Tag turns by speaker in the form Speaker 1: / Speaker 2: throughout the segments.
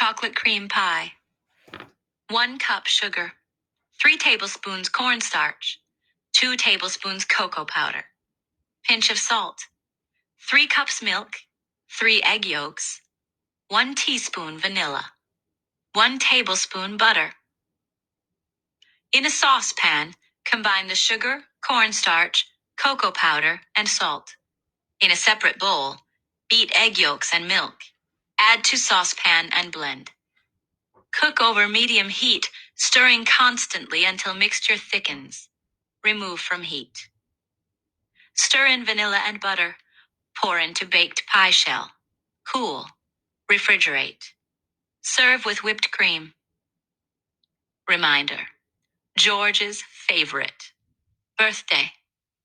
Speaker 1: chocolate cream pie. 1 cup sugar. 3 tablespoons cornstarch. 2 tablespoons cocoa powder. Pinch of salt. 3 cups milk. 3 egg yolks. 1 teaspoon vanilla. 1 tablespoon butter. In a saucepan, combine the sugar, cornstarch, cocoa powder, and salt. In a separate bowl, beat egg yolks and milk. Add to saucepan and blend. Cook over medium heat, stirring constantly until mixture thickens. Remove from heat. Stir in vanilla and butter. Pour into baked pie shell. Cool. Refrigerate. Serve with whipped cream. Reminder: George's favorite. Birthday,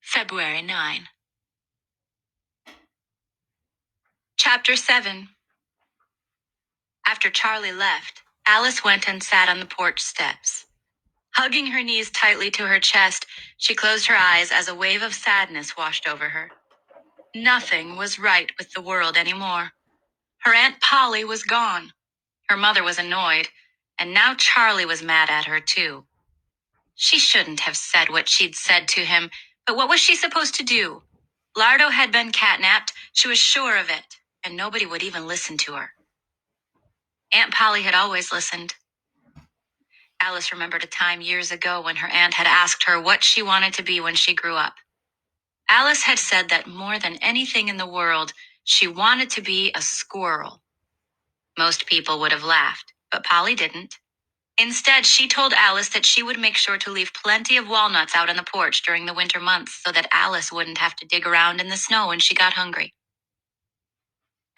Speaker 1: February 9. Chapter 7. After Charlie left, Alice went and sat on the porch steps. Hugging her knees tightly to her chest, she closed her eyes as a wave of sadness washed over her. Nothing was right with the world anymore. Her Aunt Polly was gone. Her mother was annoyed, and now Charlie was mad at her too. She shouldn't have said what she'd said to him, but what was she supposed to do? Lardo had been catnapped, she was sure of it, and nobody would even listen to her. Aunt Polly had always listened. Alice remembered a time years ago when her aunt had asked her what she wanted to be when she grew up. Alice had said that more than anything in the world, she wanted to be a squirrel. Most people would have laughed, but Polly didn't. Instead, she told Alice that she would make sure to leave plenty of walnuts out on the porch during the winter months so that Alice wouldn't have to dig around in the snow when she got hungry.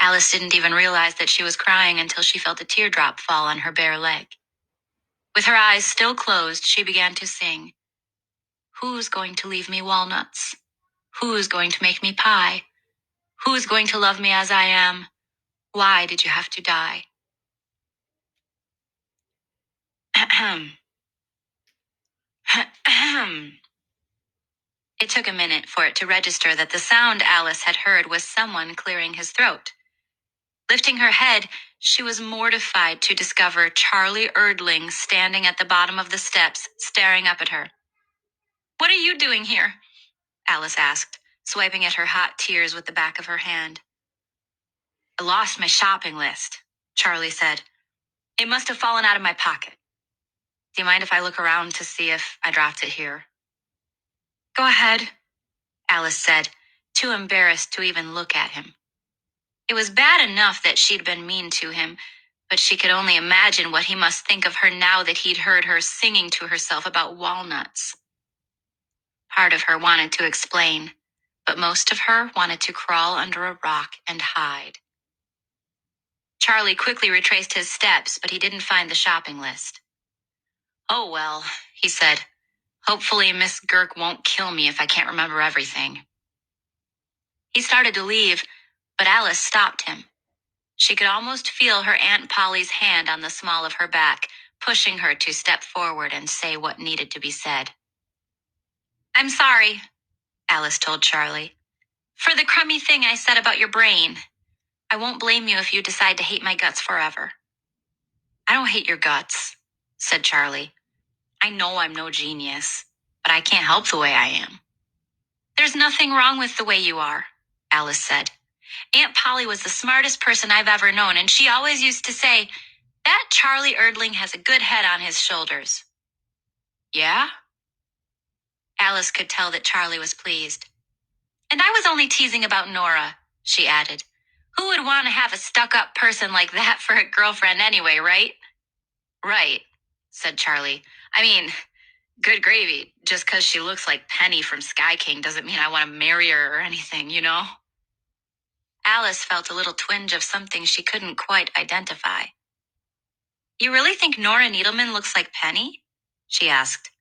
Speaker 1: Alice didn't even realize that she was crying until she felt a teardrop fall on her bare leg. With her eyes still closed, she began to sing. Who's going to leave me walnuts? Who's going to make me pie? Who's going to love me as I am? Why did you have to die? Ahem. Ahem. It took a minute for it to register that the sound Alice had heard was someone clearing his throat. Lifting her head, she was mortified to discover Charlie Erdling standing at the bottom of the steps, staring up at her. What are you doing here? Alice asked, swiping at her hot tears with the back of her hand. I lost my shopping list, Charlie said. It must have fallen out of my pocket. Do you mind if I look around to see if I dropped it here? Go ahead, Alice said, too embarrassed to even look at him. It was bad enough that she'd been mean to him, but she could only imagine what he must think of her now that he'd heard her singing to herself about walnuts. Part of her wanted to explain, but most of her wanted to crawl under a rock and hide. Charlie quickly retraced his steps, but he didn't find the shopping list. Oh well, he said. Hopefully Miss Girk won't kill me if I can't remember everything. He started to leave, but Alice stopped him. She could almost feel her Aunt Polly's hand on the small of her back, pushing her to step forward and say what needed to be said. I'm sorry, Alice told Charlie, for the crummy thing I said about your brain. I won't blame you if you decide to hate my guts forever. I don't hate your guts, said Charlie. I know I'm no genius, but I can't help the way I am. There's nothing wrong with the way you are, Alice said. Aunt Polly was the smartest person I've ever known, and she always used to say, that Charlie Erdling has a good head on his shoulders. Yeah? Alice could tell that Charlie was pleased. And I was only teasing about Nora, she added. Who would want to have a stuck-up person like that for a girlfriend anyway, right? Right, said Charlie. I mean, good gravy. Just 'cause she looks like Penny from Sky King doesn't mean I want to marry her or anything, you know? Alice felt a little twinge of something she couldn't quite identify. You really think Nora Needleman looks like Penny? She asked.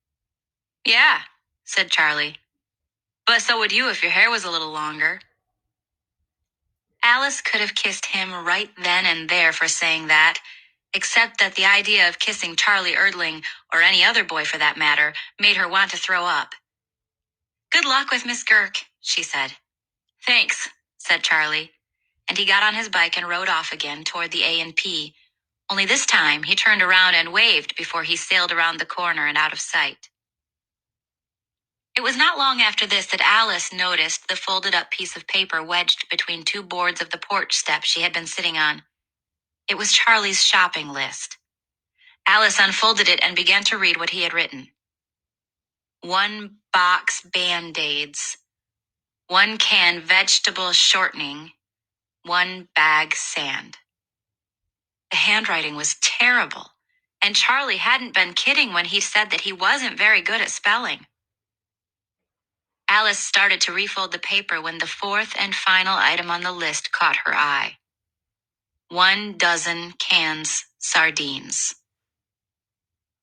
Speaker 1: Yeah, said Charlie. But so would you if your hair was a little longer. Alice could have kissed him right then and there for saying that, except that the idea of kissing Charlie Erdling, or any other boy for that matter, made her want to throw up. Good luck with Miss Girk, she said. Thanks, said Charlie, and he got on his bike and rode off again toward the A&P, Only this time he turned around and waved before he sailed around the corner and out of sight. It was not long after this that Alice noticed the folded up piece of paper wedged between two boards of the porch step she had been sitting on. It was Charlie's shopping list. Alice unfolded it and began to read what he had written. 1 box Band-Aids, 1 can vegetable shortening, 1 bag sand. The handwriting was terrible, and Charlie hadn't been kidding when he said that he wasn't very good at spelling. Alice started to refold the paper when the fourth and final item on the list caught her eye. 1 dozen cans sardines.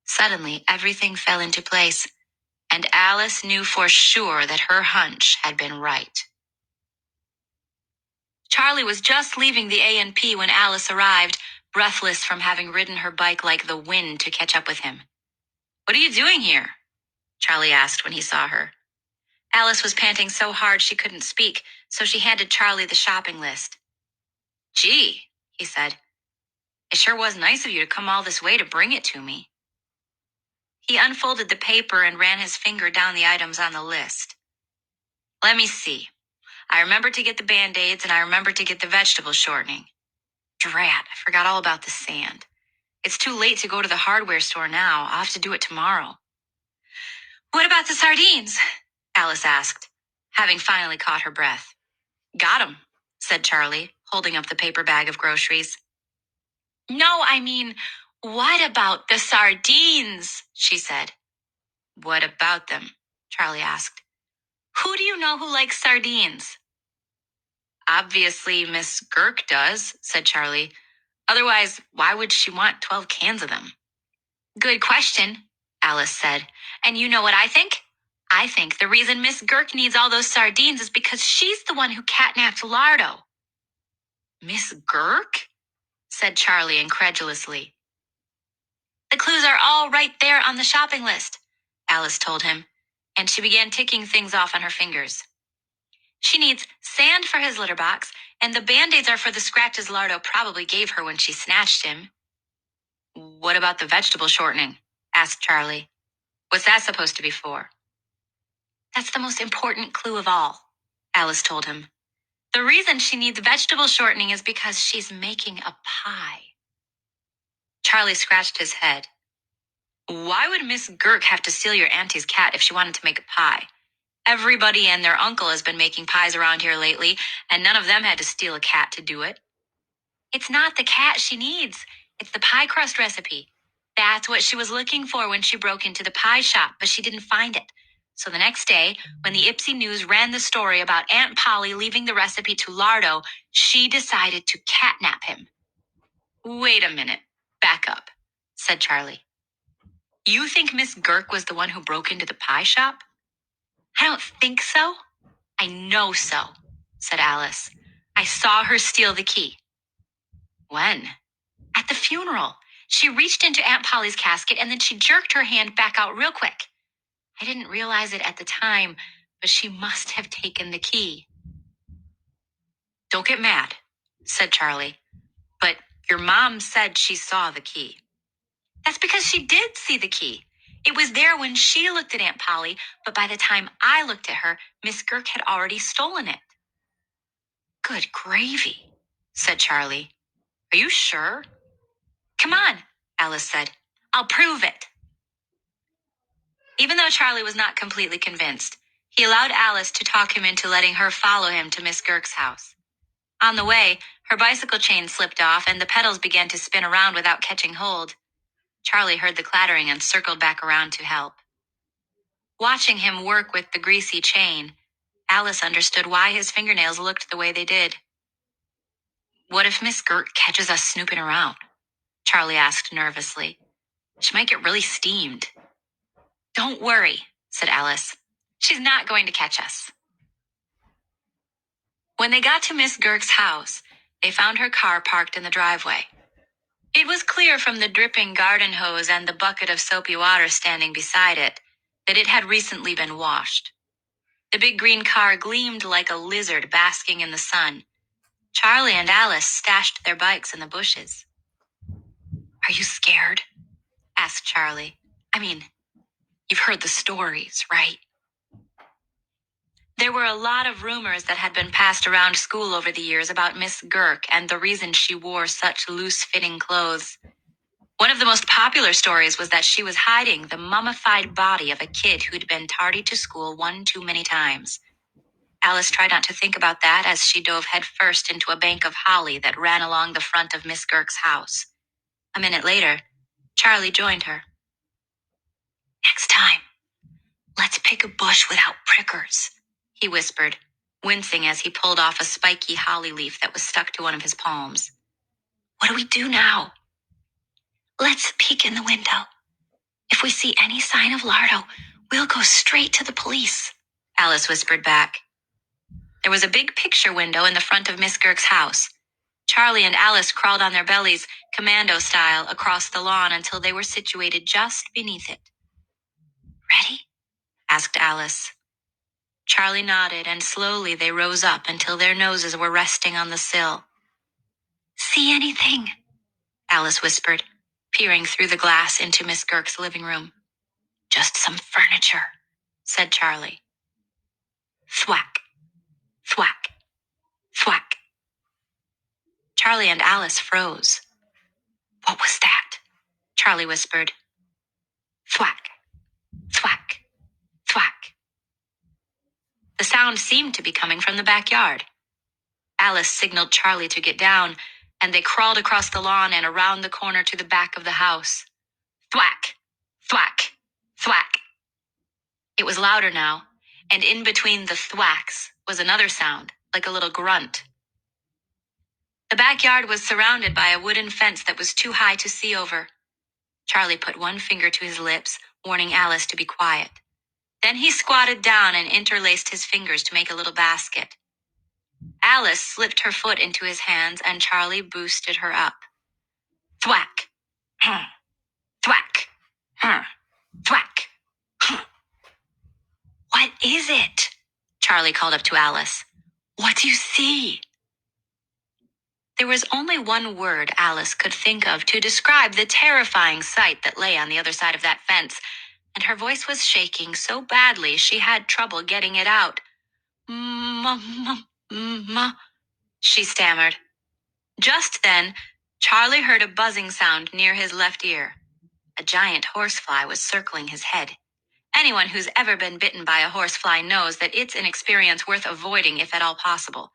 Speaker 1: Suddenly, everything fell into place, and Alice knew for sure that her hunch had been right. Charlie was just leaving the A&P when Alice arrived, breathless from having ridden her bike like the wind to catch up with him. "What are you doing here?" Charlie asked when he saw her. Alice was panting so hard she couldn't speak, so she handed Charlie the shopping list. "Gee," he said, "it sure was nice of you to come all this way to bring it to me." He unfolded the paper and ran his finger down the items on the list. "Let me see. I remembered to get the Band-Aids and I remembered to get the vegetable shortening. Drat, I forgot all about the sand. It's too late to go to the hardware store now. I'll have to do it tomorrow." "What about the sardines?" Alice asked, having finally caught her breath. "Got 'em," said Charlie, holding up the paper bag of groceries. "No, I mean, what about the sardines?" she said. "What about them?" Charlie asked. "Who do you know who likes sardines?" "Obviously, Miss Girk does," said Charlie. "Otherwise, why would she want 12 cans of them?" "Good question," Alice said. "And you know what I think? I think the reason Miss Girk needs all those sardines is because she's the one who catnapped Lardo." "Miss Girk?" said Charlie incredulously. "The clues are all right there on the shopping list," Alice told him, and she began ticking things off on her fingers. "She needs sand for his litter box, and the Band-Aids are for the scratches Lardo probably gave her when she snatched him." "What about the vegetable shortening?" asked Charlie. "What's that supposed to be for?" "That's the most important clue of all," Alice told him. "The reason she needs vegetable shortening is because she's making a pie." Charlie scratched his head. "Why would Miss Girk have to steal your auntie's cat if she wanted to make a pie? Everybody and their uncle has been making pies around here lately, and none of them had to steal a cat to do it." "It's not the cat she needs. It's the pie crust recipe. That's what she was looking for when she broke into the pie shop, but she didn't find it. So the next day, when the Ipsy News ran the story about Aunt Polly leaving the recipe to Lardo, she decided to catnap him." "Wait a minute. Back up," said Charlie. "You think Miss Girk was the one who broke into the pie shop?" "I don't think so. I know so," said Alice. "I saw her steal the key." "When?" "At the funeral. She reached into Aunt Polly's casket and then she jerked her hand back out real quick. I didn't realize it at the time, but she must have taken the key." "Don't get mad," said Charlie. "But your mom said she saw the key." "That's because she did see the key. It was there when she looked at Aunt Polly, but by the time I looked at her, Miss Girk had already stolen it." "Good gravy," said Charlie. "Are you sure?" "Come on," Alice said. "I'll prove it." Even though Charlie was not completely convinced, he allowed Alice to talk him into letting her follow him to Miss Girk's house. On the way, her bicycle chain slipped off and the pedals began to spin around without catching hold. Charlie heard the clattering and circled back around to help. Watching him work with the greasy chain, Alice understood why his fingernails looked the way they did. "What if Miss Girk catches us snooping around?" Charlie asked nervously. "She might get really steamed." "Don't worry," said Alice. "She's not going to catch us." When they got to Miss Girk's house, they found her car parked in the driveway. It was clear from the dripping garden hose and the bucket of soapy water standing beside it that it had recently been washed. The big green car gleamed like a lizard basking in the sun. Charlie and Alice stashed their bikes in the bushes. Are you scared? Asked Charlie. I mean, you've heard the stories, right? There were a lot of rumors that had been passed around school over the years about Miss Girk and the reason she wore such loose-fitting clothes. One of the most popular stories was that she was hiding the mummified body of a kid who'd been tardy to school one too many times. Alice tried not to think about that as she dove headfirst into a bank of holly that ran along the front of Miss Girk's house. A minute later, Charlie joined her. Next time, let's pick a bush without prickers, he whispered, wincing as he pulled off a spiky holly leaf that was stuck to one of his palms. What do we do now? Let's peek in the window. If we see any sign of Lardo, we'll go straight to the police, Alice whispered back. There was a big picture window in the front of Miss Girk's house. Charlie and Alice crawled on their bellies, commando style, across the lawn until they were situated just beneath it. Ready? Asked Alice. Charlie nodded, and slowly they rose up until their noses were resting on the sill. See anything? Alice whispered, peering through the glass into Miss Girk's living room. Just some furniture, said Charlie. Thwack, thwack, thwack. Charlie and Alice froze. What was that? Charlie whispered. Thwack, thwack, thwack. The sound seemed to be coming from the backyard. Alice signaled Charlie to get down, and they crawled across the lawn and around the corner to the back of the house. Thwack, thwack, thwack. It was louder now, and in between the thwacks was another sound, like a little grunt. The backyard was surrounded by a wooden fence that was too high to see over. Charlie put one finger to his lips, warning Alice to be quiet. Then he squatted down and interlaced his fingers to make a little basket. Alice slipped her foot into his hands, and Charlie boosted her up. Thwack! Thwack! Thwack! What is it? Charlie called up to Alice. What do you see? There was only one word Alice could think of to describe the terrifying sight that lay on the other side of that fence, and her voice was shaking so badly she had trouble getting it out. Ma, she stammered. Just then, Charlie heard a buzzing sound near his left ear. A giant horsefly was circling his head. Anyone who's ever been bitten by a horsefly knows that it's an experience worth avoiding if at all possible.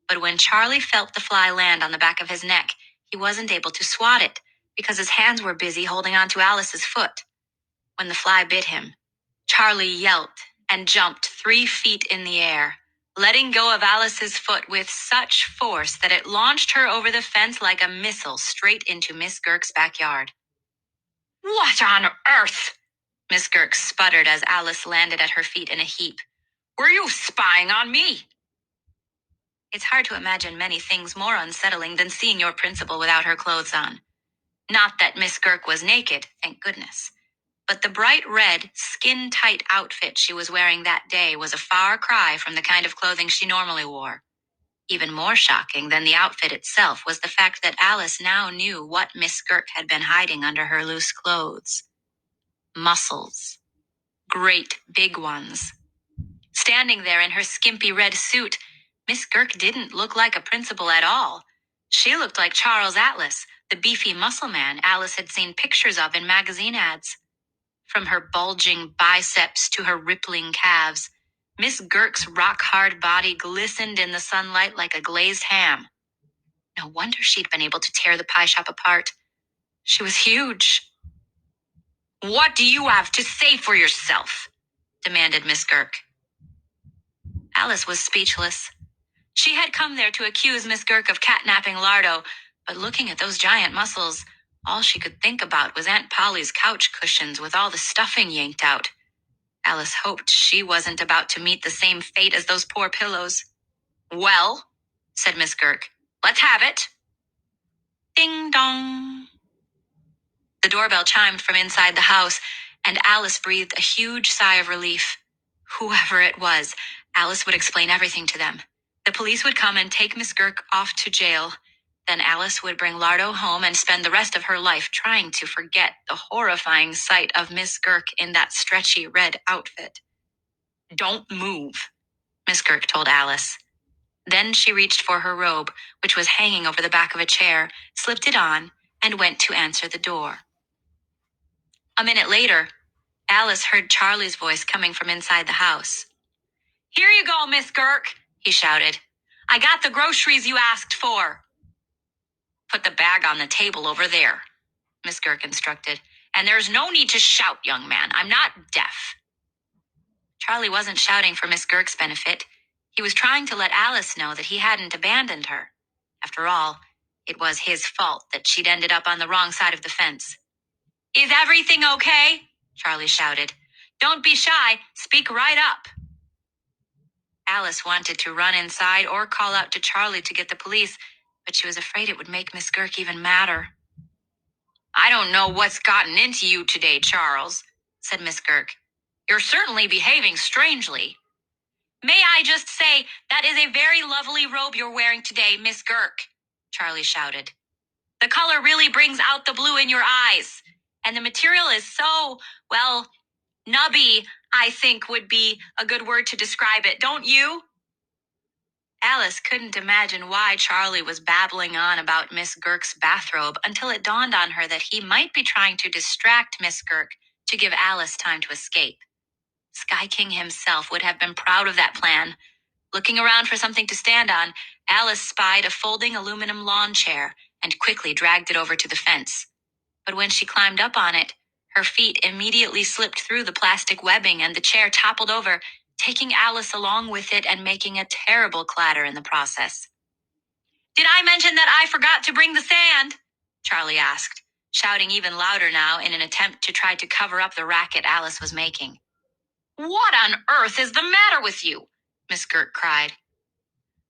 Speaker 1: But when Charlie felt the fly land on the back of his neck, he wasn't able to swat it because his hands were busy holding onto Alice's foot. When the fly bit him, Charlie yelped and jumped 3 feet in the air, letting go of Alice's foot with such force that it launched her over the fence like a missile straight into Miss Girk's backyard. What on earth? Miss Girk sputtered as Alice landed at her feet in a heap. Were you spying on me? It's hard to imagine many things more unsettling than seeing your principal without her clothes on. Not that Miss Girk was naked, thank goodness. But the bright red, skin-tight outfit she was wearing that day was a far cry from the kind of clothing she normally wore. Even more shocking than the outfit itself was the fact that Alice now knew what Miss Girk had been hiding under her loose clothes. Muscles. Great big ones. Standing there in her skimpy red suit, Miss Girk didn't look like a principal at all. She looked like Charles Atlas, the beefy muscle man Alice had seen pictures of in magazine ads. From her bulging biceps to her rippling calves, Miss Girk's rock-hard body glistened in the sunlight like a glazed ham. No wonder she'd been able to tear the pie shop apart. She was huge. What do you have to say for yourself? Demanded Miss Girk. Alice was speechless. She had come there to accuse Miss Girk of catnapping Lardo, but looking at those giant muscles, all she could think about was Aunt Polly's couch cushions with all the stuffing yanked out. Alice hoped she wasn't about to meet the same fate as those poor pillows. Well, said Miss Girk, let's have it. Ding dong. The doorbell chimed from inside the house, and Alice breathed a huge sigh of relief. Whoever it was, Alice would explain everything to them. The police would come and take Miss Girk off to jail. Then Alice would bring Lardo home and spend the rest of her life trying to forget the horrifying sight of Miss Girk in that stretchy red outfit. "Don't move," Miss Girk told Alice. Then she reached for her robe, which was hanging over the back of a chair, slipped it on, and went to answer the door. A minute later, Alice heard Charlie's voice coming from inside the house. "Here you go, Miss Girk," he shouted. "I got the groceries you asked for." "Put the bag on the table over there," Miss Girk instructed. "And there's no need to shout, young man. I'm not deaf." Charlie wasn't shouting for Miss Girk's benefit. He was trying to let Alice know that he hadn't abandoned her. After all, it was his fault that she'd ended up on the wrong side of the fence. "Is everything okay?" Charlie shouted. "Don't be shy. Speak right up." Alice wanted to run inside or call out to Charlie to get the police, but she was afraid it would make Miss Girk even madder. "I don't know what's gotten into you today, Charles," said Miss Girk. "You're certainly behaving strangely." "May I just say, that is a very lovely robe you're wearing today, Miss Girk," Charlie shouted. "The color really brings out the blue in your eyes. And the material is so, well, nubby, I think would be a good word to describe it, don't you?" Alice couldn't imagine why Charlie was babbling on about Miss Girk's bathrobe until it dawned on her that he might be trying to distract Miss Girk to give Alice time to escape. Sky King himself would have been proud of that plan. Looking around for something to stand on, Alice spied a folding aluminum lawn chair and quickly dragged it over to the fence. But when she climbed up on it, her feet immediately slipped through the plastic webbing and the chair toppled over, taking Alice along with it and making a terrible clatter in the process. "Did I mention that I forgot to bring the sand?" Charlie asked, shouting even louder now in an attempt to try to cover up the racket Alice was making. "What on earth is the matter with you?" Miss Girk cried.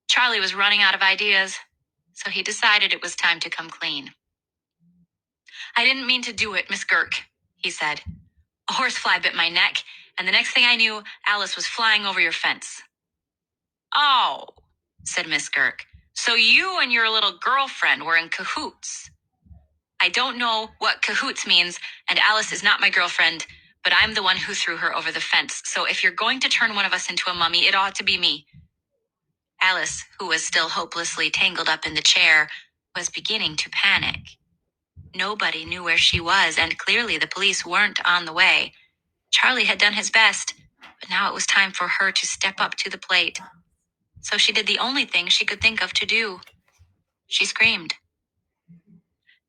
Speaker 1: Charlie was running out of ideas, so he decided it was time to come clean. "I didn't mean to do it, Miss Girk," he said. "A horsefly bit my neck, and the next thing I knew, Alice was flying over your fence." "Oh," said Miss Girk. "So you and your little girlfriend were in cahoots." "I don't know what cahoots means, and Alice is not my girlfriend, but I'm the one who threw her over the fence, so if you're going to turn one of us into a mummy, it ought to be me." Alice, who was still hopelessly tangled up in the chair, was beginning to panic. Nobody knew where she was, and clearly the police weren't on the way. Charlie had done his best, but now it was time for her to step up to the plate. So she did the only thing she could think of to do. She screamed.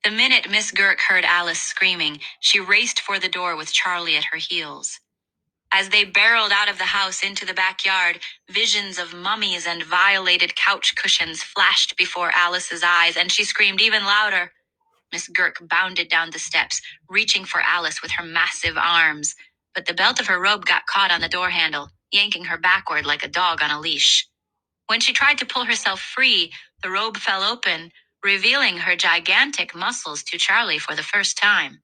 Speaker 1: The minute Miss Girk heard Alice screaming, she raced for the door with Charlie at her heels. As they barreled out of the house into the backyard, visions of mummies and violated couch cushions flashed before Alice's eyes, and she screamed even louder. Miss Girk bounded down the steps, reaching for Alice with her massive arms, but the belt of her robe got caught on the door handle, yanking her backward like a dog on a leash. When she tried to pull herself free, the robe fell open, revealing her gigantic muscles to Charlie for the first time.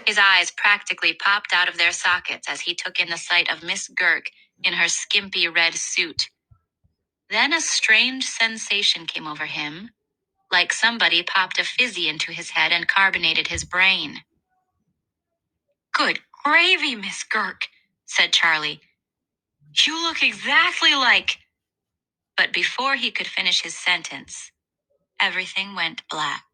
Speaker 1: His eyes practically popped out of their sockets as he took in the sight of Miss Girk in her skimpy red suit. Then a strange sensation came over him, like somebody popped a fizzy into his head and carbonated his brain. "Good gravy, Miss Girk," said Charlie. "You look exactly like—" But before he could finish his sentence, everything went black.